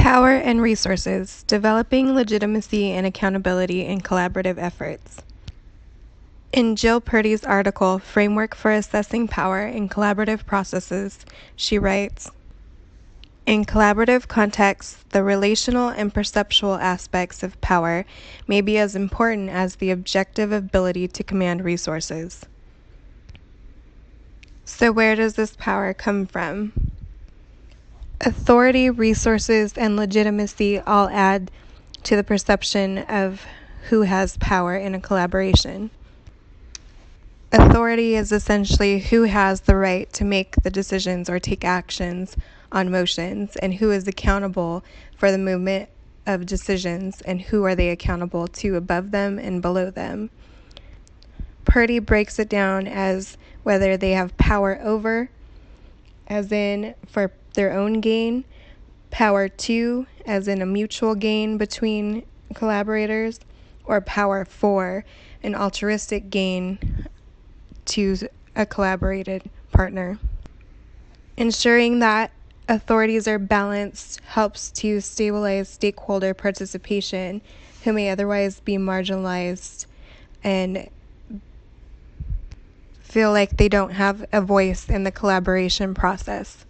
Power and resources, developing legitimacy and accountability in collaborative efforts. In Jill Purdy's article, Framework for Assessing Power in Collaborative Processes, she writes, in collaborative contexts, the relational and perceptual aspects of power may be as important as the objective ability to command resources. So where does this power come from? Authority, resources, and legitimacy all add to the perception of who has power in a collaboration. Authority is essentially who has the right to make the decisions or take actions on motions, and who is accountable for the movement of decisions, and who are they accountable to above them and below them. Purdy breaks it down as whether they have power over, as in for their own gain, power to, as in a mutual gain between collaborators, or power for, an altruistic gain to a collaborated partner. Ensuring that authorities are balanced helps to stabilize stakeholder participation who may otherwise be marginalized and feel like they don't have a voice in the collaboration process.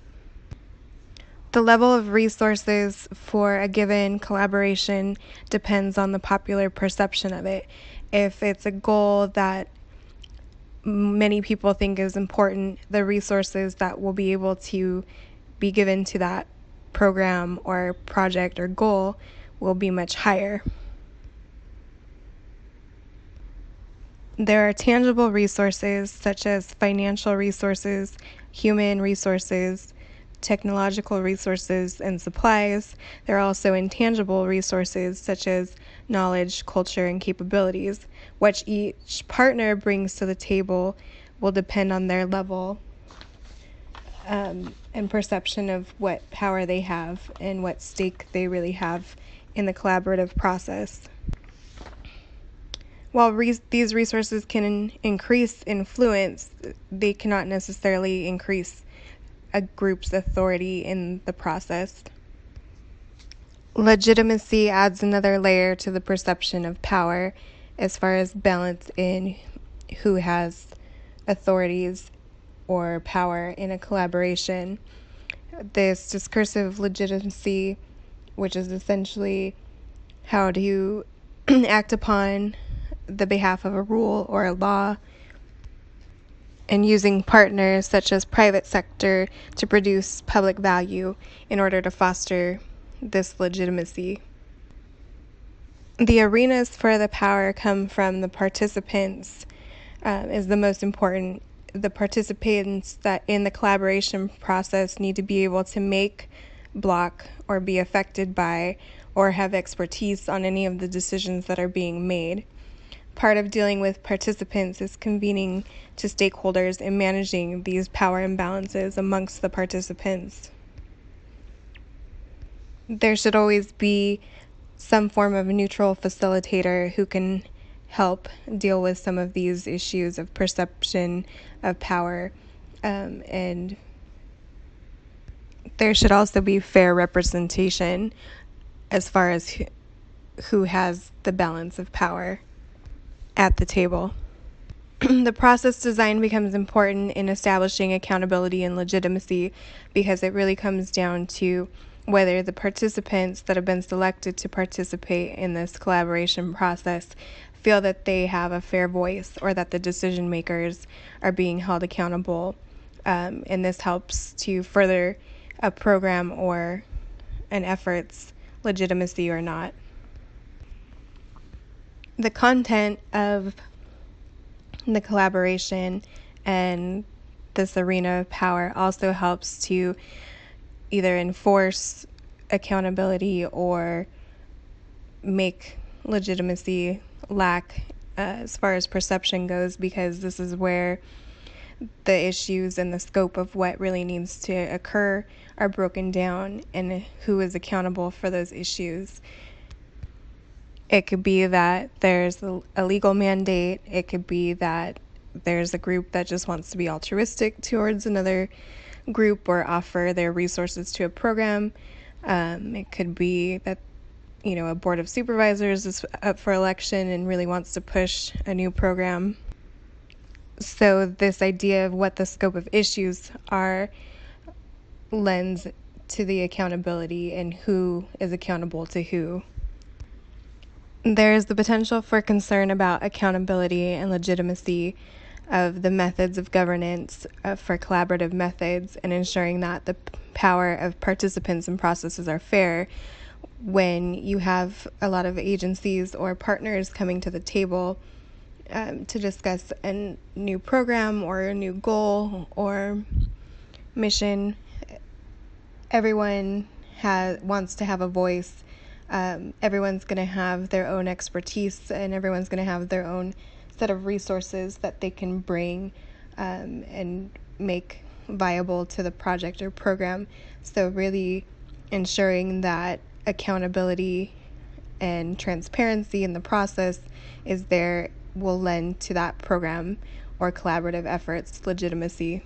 The level of resources for a given collaboration depends on the popular perception of it. If it's a goal that many people think is important, the resources that will be able to be given to that program or project or goal will be much higher. There are tangible resources such as financial resources, human resources, technological resources, and supplies. There are also intangible resources such as knowledge, culture, and capabilities. What each partner brings to the table will depend on their level and perception of what power they have and what stake they really have in the collaborative process. While these resources can increase influence, they cannot necessarily increase a group's authority in the process. Legitimacy adds another layer to the perception of power as far as balance in who has authorities or power in a collaboration. This discursive legitimacy, which is essentially how do you act upon the behalf of a rule or a law, and using partners such as private sector to produce public value in order to foster this legitimacy. The arenas for the power come from the participants, is the most important. The participants that in the collaboration process need to be able to make, block, or be affected by, or have expertise on any of the decisions that are being made. Part of dealing with participants is convening to stakeholders and managing these power imbalances amongst the participants. There should always be some form of neutral facilitator who can help deal with some of these issues of perception of power, and there should also be fair representation as far as who has the balance of power at the table. The process design becomes important in establishing accountability and legitimacy because it really comes down to whether the participants that have been selected to participate in this collaboration process feel that they have a fair voice or that the decision makers are being held accountable. And this helps to further a program or an effort's legitimacy or not. The content of the collaboration and this arena of power also helps to either enforce accountability or make legitimacy lack as far as perception goes, because this is where the issues and the scope of what really needs to occur are broken down and who is accountable for those issues. It could be that there's a legal mandate. It could be that there's a group that just wants to be altruistic towards another group or offer their resources to a program. It could be that, a board of supervisors is up for election and really wants to push a new program. So this idea of what the scope of issues are lends to the accountability and who is accountable to who. There is the potential for concern about accountability and legitimacy of the methods of governance for collaborative methods and ensuring that the power of participants and processes are fair when you have a lot of agencies or partners coming to the table to discuss a new program or a new goal or mission. Everyone wants to have a voice. Everyone's going to have their own expertise, and everyone's going to have their own set of resources that they can bring and make viable to the project or program. So really ensuring that accountability and transparency in the process is there will lend to that program or collaborative efforts legitimacy.